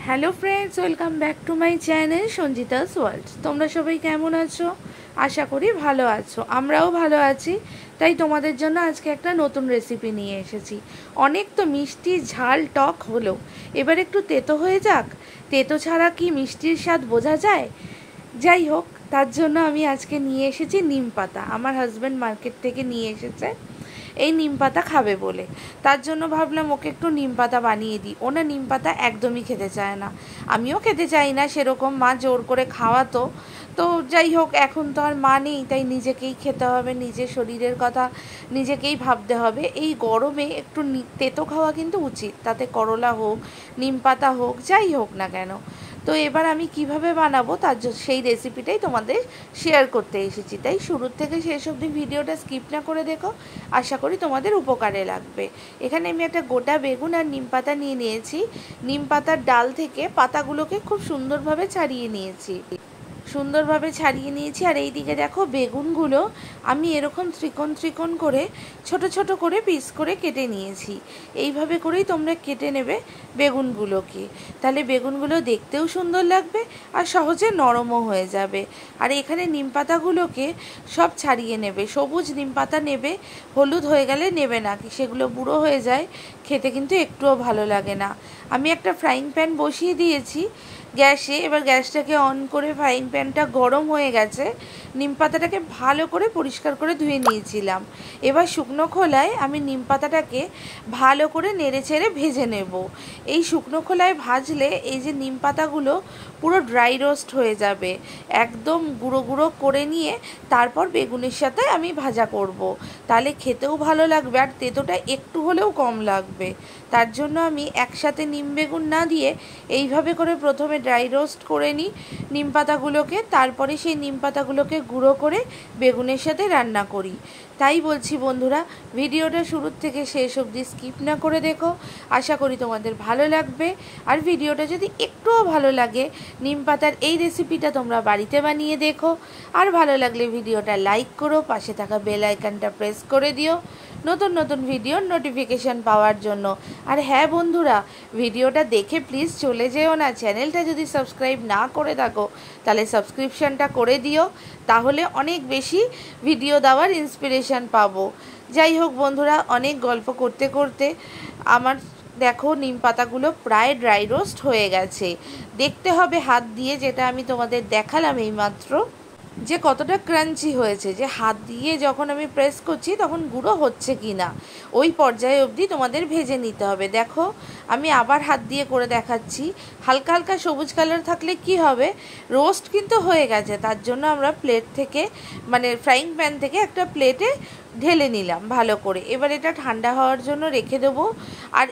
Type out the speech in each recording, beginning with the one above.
Hello friends, welcome back to my channel Sanjita's world. তোমরা সবাই কেমন আছো? আশা করি ভালো আছো। আমরাও ভালো আছি। তাই তোমাদের জন্য আজকে একটা নতুন রেসিপি নিয়ে এসেছি। অনেক তো মিষ্টি ঝাল টক হলো, এবার একটু তেতো হয়ে যাক। তেতো ছাড়া কি মিষ্টির স্বাদ বোঝা যায়? যাই হোক, তার জন্য আমি আজকে নিয়ে এসেছি নিম পাতা। আমার হাজব্যান্ড মার্কেট থেকে নিয়ে এসেছে এই নিম পাতা খাবে বলে। তার জন্য ভাবলাম ওকে একটু নিম পাতা বানিয়ে দিই। ও না নিম পাতা একদমই খেতে চায় না, আমিও খেতে চাই না সেরকম, মা জোর করে খাওয়াতো। তো যাই হোক, এখন তো আর মা নেই, তাই নিজেকেই খেতে হবে, নিজের শরীরের কথা নিজেকেই ভাবতে হবে। এই গরমে একটু তেতো খাওয়া কিন্তু উচিত, তাতে করলা হোক, নিম পাতা হোক, যাই হোক না কেন। তো এবার আমি কিভাবে বানাবো তার সেই রেসিপিটাই তোমাদের শেয়ার করতে এসেছি। তাই শুরুর থেকে শেষ অবধি ভিডিওটা স্কিপ না করে দেখো, আশা করি তোমাদের উপকারে লাগবে। এখানে আমি একটা গোটা বেগুন আর নিম পাতা নিয়ে নিয়েছি। নিম পাতার ডাল থেকে পাতাগুলোকে খুব সুন্দরভাবে ছাড়িয়ে নিয়েছি। আর এই দিকে দেখো, বেগুনগুলো আমি এরকম ত্রিকোণ ত্রিকোণ করে ছোট ছোট করে পিস করে কেটে নিয়েছি। এইভাবে করেই তোমরা কেটে নেবে বেগুনগুলোকে, তাহলে বেগুনগুলো দেখতেও সুন্দর লাগবে আর সহজে নরমও হয়ে যাবে। আর এখানে নিম পাতাগুলোকে সব ছাড়িয়ে নেবে। সবুজ নিম পাতা নেবে, হলুদ হয়ে গেলে নেবে না, সেগুলো বুড়ো হয়ে যায়, খেতে কিন্তু একটুও ভালো লাগে না। আমি একটা ফ্রাইং প্যান বসিয়ে দিয়েছি গ্যাসে। এবার গ্যাসটাকে অন করে ফ্রাইং প্যানটা গরম হয়ে গেছে। নিম পাতাটাকে ভালো করে পরিষ্কার করে ধুয়ে নিয়েছিলাম। এবার শুকনো খোলায় আমি নিম পাতাটাকে ভালো করে নেড়ে চেড়ে ভেজে নেব। এই শুকনো খোলায় ভাজলে এই যে নিম পাতাগুলো পুরো ড্রাই রোস্ট হয়ে যাবে, একদম গুঁড়ো গুঁড়ো করে নিয়ে তারপর বেগুনের সাথে আমি ভাজা করব। তাহলে খেতেও ভালো লাগবে আর তেতোটা একটু হলেও কম লাগবে। তার জন্য আমি একসাথে নিম বেগুন না দিয়ে এইভাবে করে প্রথমে ড্রাই রোস্ট করে নিই নিম পাতাগুলোকে, তারপরে সেই নিম পাতাগুলোকে গুঁড়ো করে বেগুনের সাথে রান্না করি। তাই বলছি বন্ধুরা, ভিডিওটা শুরুর থেকে শেষ অবধি স্কিপ না করে দেখো, আশা করি তোমাদের ভালো লাগবে। আর ভিডিওটা যদি একটুও ভালো লাগে, নিম পাতার এই রেসিপিটা তোমরা বাড়িতে বানিয়ে দেখো। আর ভালো লাগলে ভিডিওটা লাইক করো, পাশে থাকা বেল আইকনটা প্রেস করে দিও নতুন নতুন ভিডিওর নোটিফিকেশান পাওয়ার জন্য। আর হ্যাঁ বন্ধুরা, ভিডিওটা দেখে প্লিজ চলে যেও না। চ্যানেলটা যদি সাবস্ক্রাইব না করে থাকো তাহলে সাবস্ক্রিপশানটা করে দিও, তাহলে অনেক বেশি ভিডিও দেওয়ার ইন্সপিরেশান পাবো। যাই হোক বন্ধুরা, অনেক গল্প করতে করতে আমার দেখো নিম পাতাগুলো প্রায় ড্রাই রোস্ট হয়ে গেছে। দেখতে হবে হাত দিয়ে, যেটা আমি তোমাদের দেখালাম এইমাত্র, যে কতটা ক্রাঞ্চি হয়েছে, যে হাত দিয়ে যখন আমি প্রেস করছি তখন গুঁড়ো হচ্ছে কি না, ওই পর্যায়ে অবধি তোমাদের ভেজে নিতে হবে। দেখো, আমি আবার হাত দিয়ে করে দেখাচ্ছি। হালকা হালকা সবুজ কালার থাকলে কি হবে, রোস্ট কিন্তু হয়ে গেছে। তার জন্য আমরা প্লেট থেকে, মানে ফ্রাইং প্যান থেকে একটা প্লেটে ঢেলে নিলাম ভালো করে। এবার এটা ঠান্ডা হওয়ার জন্য রেখে দেবো। আর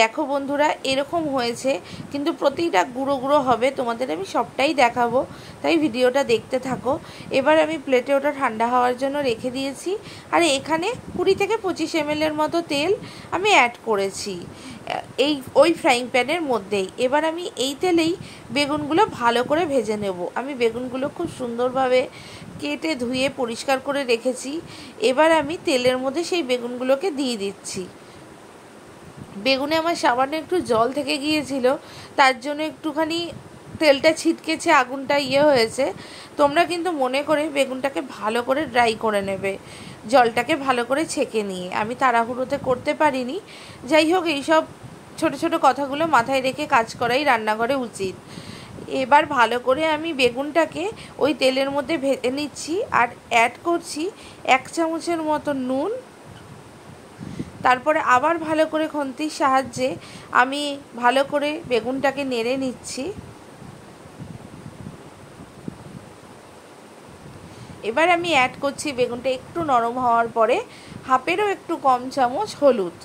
দেখো বন্ধুরা, এরকম হয়েছে, কিন্তু প্রতিটা গুঁড়ো গুঁড়ো হবে, তোমাদের আমি সবটাই দেখাবো, তাই ভিডিওটা দেখতে থাকো। এবার আমি প্লেটে ওটা ঠান্ডা হওয়ার জন্য রেখে দিয়েছি। আর এখানে 20 থেকে 25 ml মতো তেল আমি অ্যাড করেছি ওই ফ্রাইং প্যানের মধ্যেই। এবার আমি এই তেলেই বেগুনগুলো ভালো করে ভেজে নেব। আমি বেগুনগুলো খুব সুন্দরভাবে কেটে ধুয়ে পরিষ্কার করে রেখেছি। এবার আমি তেলের মধ্যে সেই বেগুনগুলোকে দিয়ে দিচ্ছি। বেগুনে আমার সামান্য একটু জল থেকে গিয়েছিল, তার জন্য একটুখানি তেলটা ছিটকেছে, আগুনটা হয়েছে। তোমরা কিন্তু মনে করে বেগুনটাকে ভালো করে ড্রাই করে নেবে, জলটাকে ভালো করে ছেঁকে নিয়ে। আমি তাড়াহুড়োতে করতে পারিনি। যাই হোক, এইসব ছোট ছোট কথাগুলো মাথায় রেখে কাজ করাই রান্নাঘরে উচিত। এবার ভালো করে আমি বেগুনটাকে ওই তেলের মধ্যে ভেজে নিচ্ছি আর অ্যাড করছি 1 চামচের মতো নুন। তারপরে আবার ভালো করে খুন্তির সাহায্যে আমি ভালো করে বেগুনটাকে নেড়ে নিচ্ছি। এবার আমি অ্যাড করছি, বেগুনটা একটু নরম হওয়ার পরে, হাফেরও একটু কম চামচ হলুদ।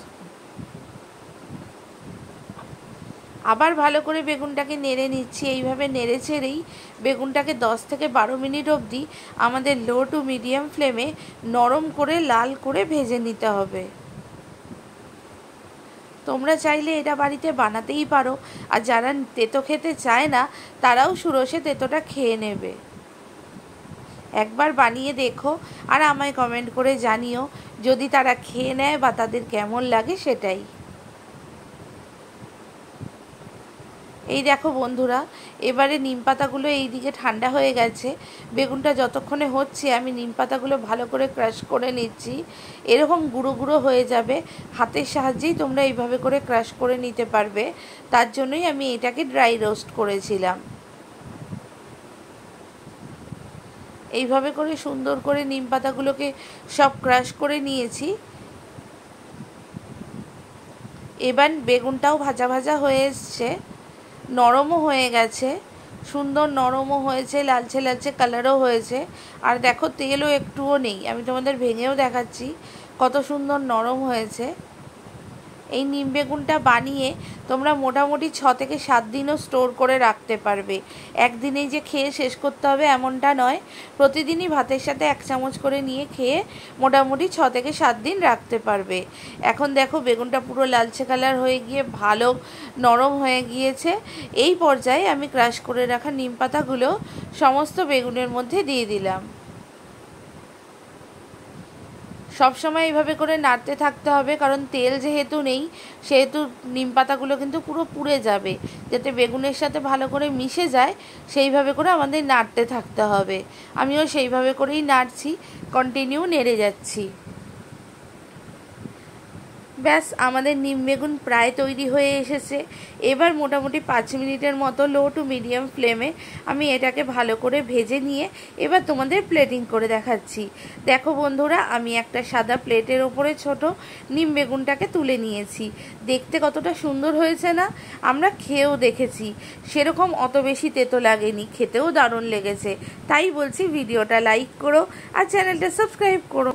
আবার ভালো করে বেগুনটাকে নেড়ে নিচ্ছি। এইভাবে নেড়ে চেড়েই বেগুনটাকে 10 থেকে 12 মিনিট অবধি আমাদের লো টু মিডিয়াম ফ্লেমে নরম করে লাল করে ভেজে নিতে হবে। তোমরা চাইলে এটা বাড়িতে বানাতেই পারো, আর যারা তেতো খেতে চায় না তারাও সুরসে তেতোটা খেয়ে নেবে। একবার বানিয়ে দেখো আর আমায় কমেন্ট করে জানিও যদি তারা খেয়ে নেয় বা তাদের কেমন লাগে সেটাই। এই দেখো বন্ধুরা, এবারে নিম পাতাগুলো এইদিকে ঠান্ডা হয়ে গেছে। বেগুনটা যতক্ষণে হচ্ছে আমি নিম পাতাগুলো ভালো করে ক্রাশ করে নিচ্ছি। এরকম গুঁড়ো গুঁড়ো হয়ে যাবে, হাতের সাহায্যেই তোমরা এইভাবে করে ক্রাশ করে নিতে পারবে। তার জন্যই আমি এটাকে ড্রাই রোস্ট করেছিলাম। এইভাবে করে সুন্দর করে নিম পাতাগুলোকে সব ক্রাশ করে নিয়েছি। এবার বেগুনটাও ভাজা ভাজা হয়ে এসছে, নরমও হয়ে গেছে, সুন্দর নরমও হয়েছে, লালচে লালচে কালারও হয়েছে। আর দেখো তেলও একটুও নেই, আমি তোমাদের ভেঙেও দেখাচ্ছি কত সুন্দর নরম হয়েছে। এই নিম বেগুনটা বানিয়ে তোমরা মোটামুটি 6 থেকে 7 দিনও স্টোর করে রাখতে পারবে। একদিনেই যে খেয়ে শেষ করতে হবে এমনটা নয়, প্রতিদিনই ভাতের সাথে 1 চামচ করে নিয়ে খেয়ে মোটামুটি 6 থেকে 7 দিন রাখতে পারবে। এখন দেখো বেগুনটা পুরো লালচে কালার হয়ে গিয়ে ভালো নরম হয়ে গিয়েছে। এই পর্যায়ে আমি ক্রাশ করে রাখা নিম পাতাগুলো সমস্ত বেগুনের মধ্যে দিয়ে দিলাম। সবসময় এইভাবে করে নাড়তে থাকতে হবে, কারণ তেল যেহেতু নেই সেহেতু নিম পাতাগুলো কিন্তু পুরো পুড়ে যাবে। যাতে বেগুনের সাথে ভালো করে মিশে যায় সেইভাবে করে আমাদের নাড়তে থাকতে হবে। আমিও সেইভাবে করেই নাড়ছি, কন্টিনিউ নেড়ে যাচ্ছি। ব্যাস, আমাদের নিম বেগুন প্রায় তৈরি হয়ে এসেছে। এবার মোটামুটি 5 মিনিটের মতো লো টু মিডিয়াম ফ্লেমে আমি এটাকে ভালো করে ভেজে নিয়ে এবার তোমাদের প্লেটিং করে দেখাচ্ছি। দেখো বন্ধুরা, আমি একটা সাদা প্লেটের ওপরে ছোট নিম বেগুনটাকে তুলে নিয়েছি। দেখতে কতটা সুন্দর হয়েছে না? আমরা খেয়েও দেখেছি, সেরকম অত বেশি তেতো লাগেনি, খেতেও দারুণ লেগেছে। তাই বলছি ভিডিওটা লাইক করো আর চ্যানেলটা সাবস্ক্রাইব করো।